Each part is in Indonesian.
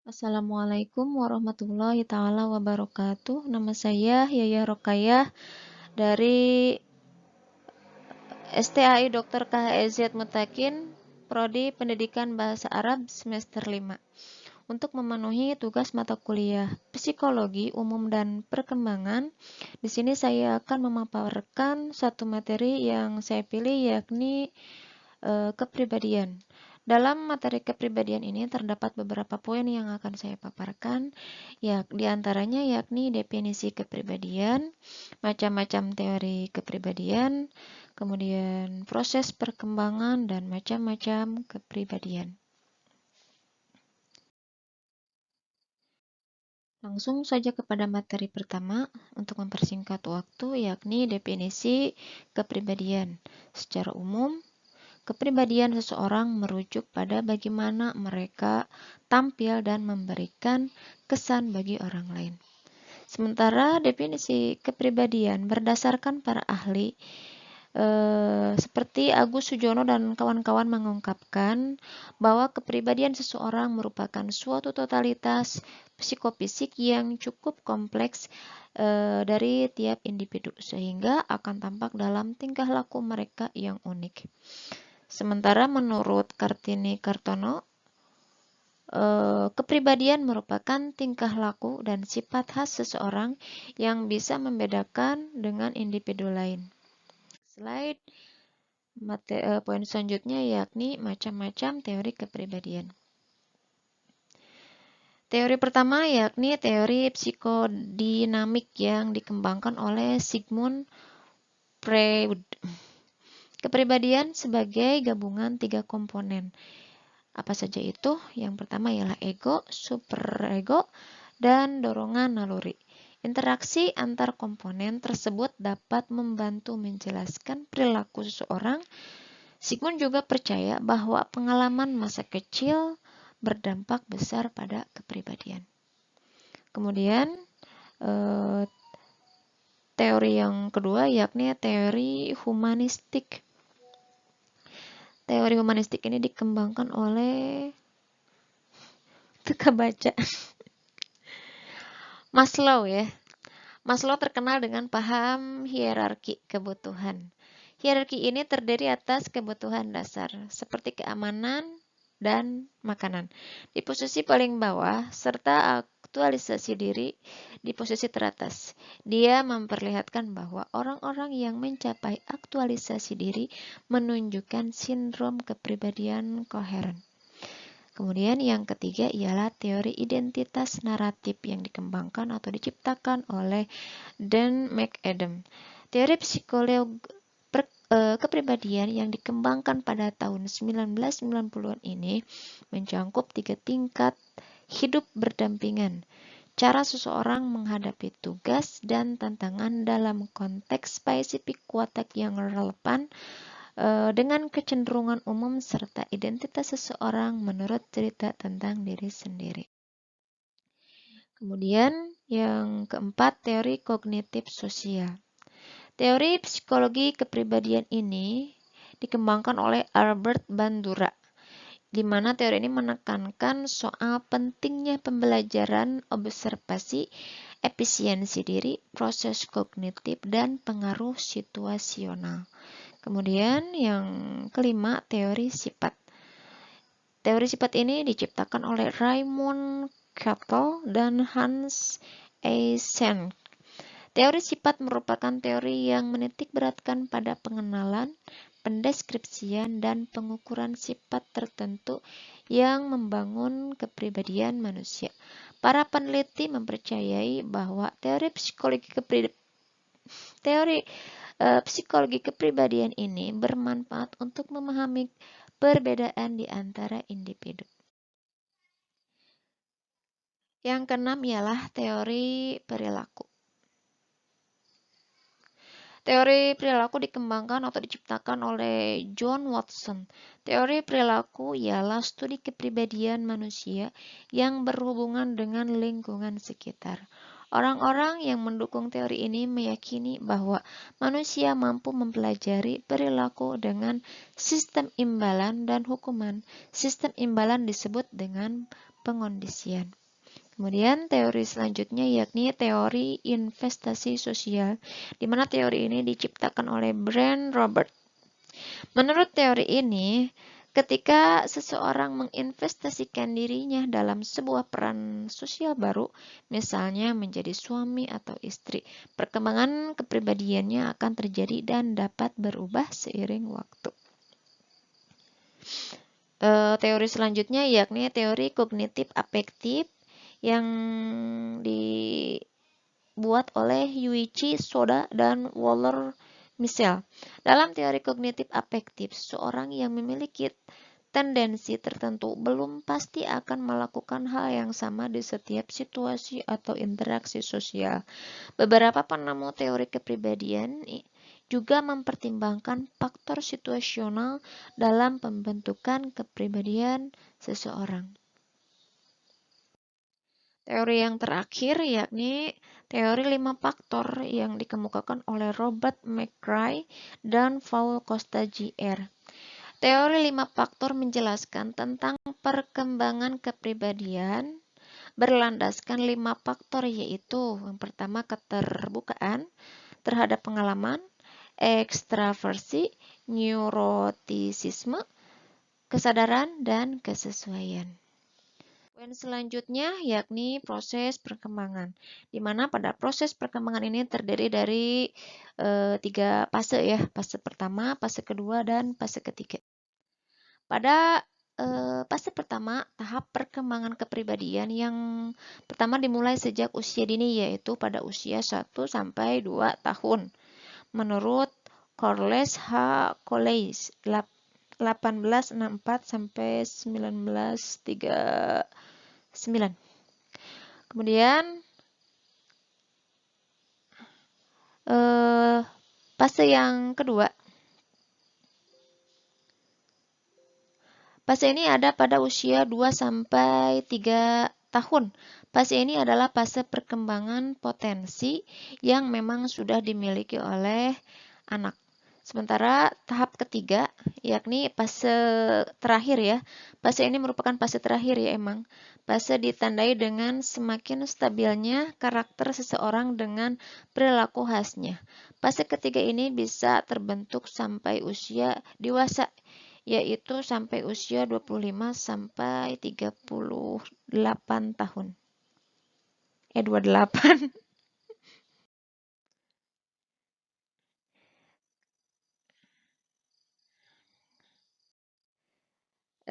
Assalamualaikum warahmatullahi taala wabarakatuh. Nama saya Yaya Rokayah dari STAI Dr. KHZ Mutakin, Prodi Pendidikan Bahasa Arab semester 5. Untuk memenuhi tugas mata kuliah Psikologi Umum dan Perkembangan, di sini saya akan memaparkan satu materi yang saya pilih, yakni kepribadian. Dalam materi kepribadian ini terdapat beberapa poin yang akan saya paparkan, diantaranya yakni definisi kepribadian, macam-macam teori kepribadian, kemudian proses perkembangan, dan macam-macam kepribadian. Langsung saja kepada materi pertama untuk mempersingkat waktu, yakni definisi kepribadian. Secara umum, kepribadian seseorang merujuk pada bagaimana mereka tampil dan memberikan kesan bagi orang lain. Sementara definisi kepribadian berdasarkan para ahli seperti Agus Sujono dan kawan-kawan mengungkapkan bahwa kepribadian seseorang merupakan suatu totalitas psikofisik yang cukup kompleks dari tiap individu sehingga akan tampak dalam tingkah laku mereka yang unik. Sementara menurut Kartini Kartono, kepribadian merupakan tingkah laku dan sifat khas seseorang yang bisa membedakan dengan individu lain. Slide poin selanjutnya yakni macam-macam teori kepribadian. Teori pertama yakni teori psikodinamik yang dikembangkan oleh Sigmund Freud. Kepribadian sebagai gabungan 3 komponen. Apa saja itu? Yang pertama ialah ego, superego, dan dorongan naluri. Interaksi antar komponen tersebut dapat membantu menjelaskan perilaku seseorang. Sigmund juga percaya bahwa pengalaman masa kecil berdampak besar pada kepribadian. Kemudian, teori yang kedua yakni teori humanistik. Teori humanistik ini dikembangkan oleh baca Maslow ya. Maslow terkenal dengan paham hierarki kebutuhan. Hierarki ini terdiri atas kebutuhan dasar seperti keamanan dan makanan di posisi paling bawah serta aktualisasi diri di posisi teratas. Dia memperlihatkan bahwa orang-orang yang mencapai aktualisasi diri menunjukkan sindrom kepribadian koheren. Kemudian yang ketiga ialah teori identitas naratif yang dikembangkan atau diciptakan oleh Dan McAdam. Teori psikologi kepribadian yang dikembangkan pada tahun 1990-an ini mencakup 3 tingkat hidup berdampingan. Cara seseorang menghadapi tugas dan tantangan dalam konteks spesifik watak yang relevan dengan kecenderungan umum serta identitas seseorang menurut cerita tentang diri sendiri. Kemudian yang keempat, teori kognitif sosial. Teori psikologi kepribadian ini dikembangkan oleh Albert Bandura, di mana teori ini menekankan soal pentingnya pembelajaran observasi, efisiensi diri, proses kognitif, dan pengaruh situasional. Kemudian yang kelima, teori sifat. Teori sifat ini diciptakan oleh Raymond Cattell dan Hans Eysenck. Teori sifat merupakan teori yang menitikberatkan pada pengenalan, pendeskripsian, dan pengukuran sifat tertentu yang membangun kepribadian manusia. Para peneliti mempercayai bahwa teori psikologi kepribadian ini bermanfaat untuk memahami perbedaan di antara individu. Yang keenam ialah teori perilaku. Teori perilaku dikembangkan atau diciptakan oleh John Watson. Teori perilaku ialah studi kepribadian manusia yang berhubungan dengan lingkungan sekitar. Orang-orang yang mendukung teori ini meyakini bahwa manusia mampu mempelajari perilaku dengan sistem imbalan dan hukuman. Sistem imbalan disebut dengan pengondisian. Kemudian teori selanjutnya yakni teori investasi sosial, di mana teori ini diciptakan oleh Brent Robert. Menurut teori ini, ketika seseorang menginvestasikan dirinya dalam sebuah peran sosial baru, misalnya menjadi suami atau istri, perkembangan kepribadiannya akan terjadi dan dapat berubah seiring waktu. Teori selanjutnya yakni teori kognitif afektif yang dibuat oleh Yuichi Soda dan Waller Michel. Dalam teori kognitif afektif, seorang yang memiliki tendensi tertentu belum pasti akan melakukan hal yang sama di setiap situasi atau interaksi sosial. Beberapa penemu teori kepribadian juga mempertimbangkan faktor situasional dalam pembentukan kepribadian seseorang. Teori yang terakhir yakni teori 5 faktor yang dikemukakan oleh Robert McCrae dan Paul Costa Jr. Teori 5 faktor menjelaskan tentang perkembangan kepribadian berlandaskan 5 faktor, yaitu yang pertama keterbukaan terhadap pengalaman, ekstraversi, neurotisisme, kesadaran, dan kesesuaian. Poin selanjutnya yakni proses perkembangan, di mana pada proses perkembangan ini terdiri dari 3 fase ya, fase pertama, fase kedua, dan fase ketiga. Pada fase pertama, tahap perkembangan kepribadian yang pertama dimulai sejak usia dini, yaitu pada usia 1 sampai 2 tahun. Menurut Corliss H. Collis 1864 sampai 1939. Kemudian fase yang kedua. Fase ini ada pada usia 2 sampai 3 tahun. Fase ini adalah fase perkembangan potensi yang memang sudah dimiliki oleh anak. Sementara tahap ketiga, yakni fase terakhir ya. Fase ini merupakan fase terakhir ya emang. Fase ditandai dengan semakin stabilnya karakter seseorang dengan perilaku khasnya. Fase ketiga ini bisa terbentuk sampai usia dewasa, yaitu sampai usia 25 sampai 38 tahun. 28.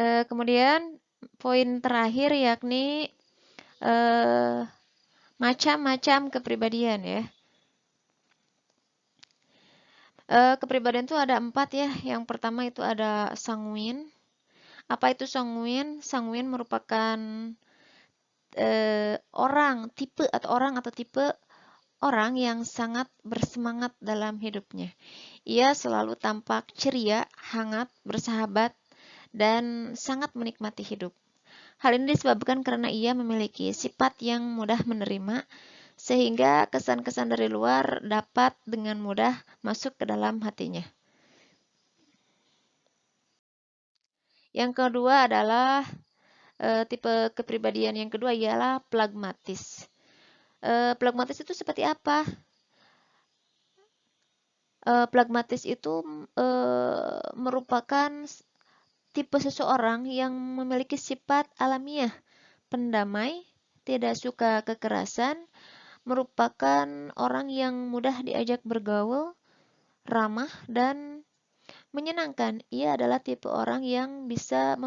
Kemudian poin terakhir yakni macam-macam kepribadian ya. Kepribadian itu ada 4 ya. Yang pertama itu ada sanguin. Apa itu sanguin? Sanguin merupakan tipe orang yang sangat bersemangat dalam hidupnya. Ia selalu tampak ceria, hangat, bersahabat, dan sangat menikmati hidup. Hal ini disebabkan karena ia memiliki sifat yang mudah menerima, sehingga kesan-kesan dari luar dapat dengan mudah masuk ke dalam hatinya. Yang kedua adalah tipe kepribadian yang kedua ialah pragmatis. Pragmatis itu seperti apa? Pragmatis itu merupakan tipe seseorang yang memiliki sifat alamiah, pendamai, tidak suka kekerasan, merupakan orang yang mudah diajak bergaul, ramah, dan menyenangkan. Ia adalah tipe orang yang bisa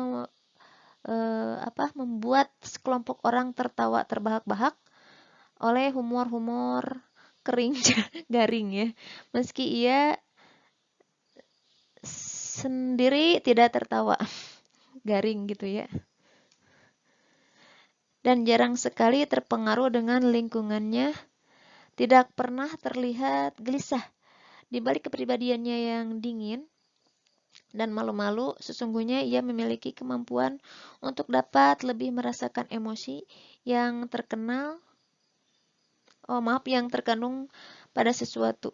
membuat sekelompok orang tertawa terbahak-bahak oleh humor-humor kering garing ya. Meski ia sendiri tidak tertawa garing gitu ya. Dan jarang sekali terpengaruh dengan lingkungannya, tidak pernah terlihat gelisah. Di balik kepribadiannya yang dingin dan malu-malu, sesungguhnya ia memiliki kemampuan untuk dapat lebih merasakan emosi yang yang terkandung pada sesuatu.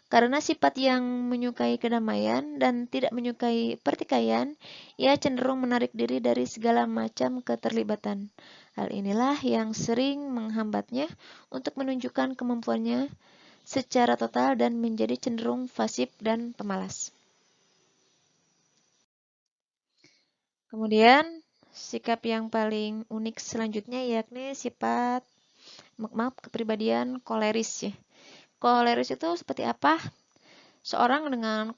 Karena sifat yang menyukai kedamaian dan tidak menyukai pertikaian, ia cenderung menarik diri dari segala macam keterlibatan. Hal inilah yang sering menghambatnya untuk menunjukkan kemampuannya secara total dan menjadi cenderung fasib dan pemalas. Kemudian, sikap yang paling unik selanjutnya yakni sifat kepribadian koleris ya. Koleris itu seperti apa? Seorang dengan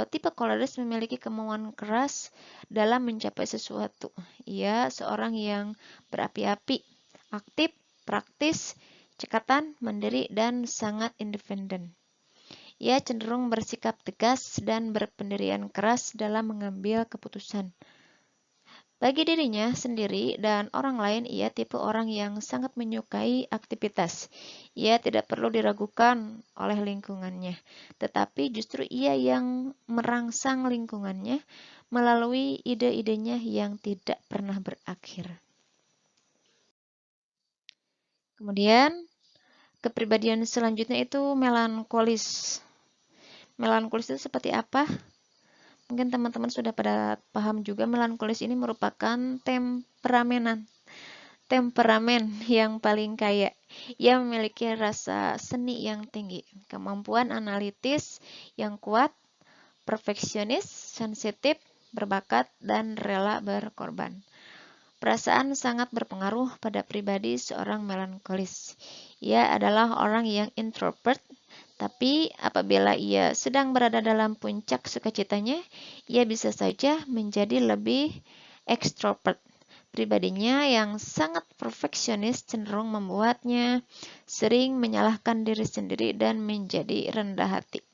tipe koleris memiliki kemauan keras dalam mencapai sesuatu. Ia seorang yang berapi-api, aktif, praktis, cekatan, mandiri, dan sangat independen. Ia cenderung bersikap tegas dan berpendirian keras dalam mengambil keputusan. Bagi dirinya sendiri dan orang lain, ia tipe orang yang sangat menyukai aktivitas. Ia tidak perlu diragukan oleh lingkungannya, tetapi justru ia yang merangsang lingkungannya melalui ide-idenya yang tidak pernah berakhir. Kemudian, kepribadian selanjutnya itu melankolis. Melankolis itu seperti apa? Mungkin teman-teman sudah pada paham juga, melankolis ini merupakan temperamen yang paling kaya. Ia memiliki rasa seni yang tinggi, kemampuan analitis yang kuat, perfeksionis, sensitif, berbakat, dan rela berkorban. Perasaan sangat berpengaruh pada pribadi seorang melankolis. Ia adalah orang yang introvert, tapi apabila ia sedang berada dalam puncak sukacitanya, ia bisa saja menjadi lebih ekstrovert. Pribadinya yang sangat perfeksionis cenderung membuatnya sering menyalahkan diri sendiri dan menjadi rendah hati.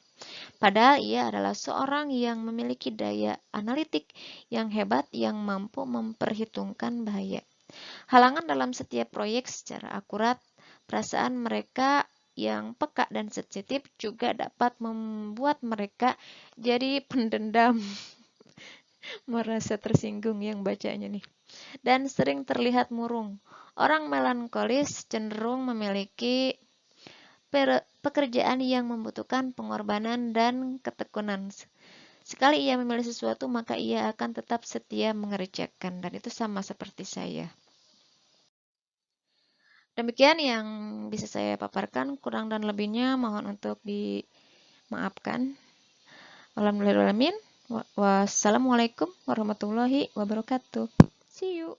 Padahal ia adalah seorang yang memiliki daya analitik yang hebat yang mampu memperhitungkan bahaya. Halangan dalam setiap proyek secara akurat, perasaan mereka yang peka dan sensitif juga dapat membuat mereka jadi pendendam, merasa tersinggung yang bacanya nih, dan sering terlihat murung. Orang melankolis cenderung memiliki pekerjaan yang membutuhkan pengorbanan dan ketekunan. Sekali ia memilih sesuatu, maka ia akan tetap setia mengerjakan, dan itu sama seperti saya. Demikian yang bisa saya paparkan, kurang dan lebihnya mohon untuk dimaafkan. Alhamdulillahirrahmanirrahim. Wassalamualaikum warahmatullahi wabarakatuh. See you.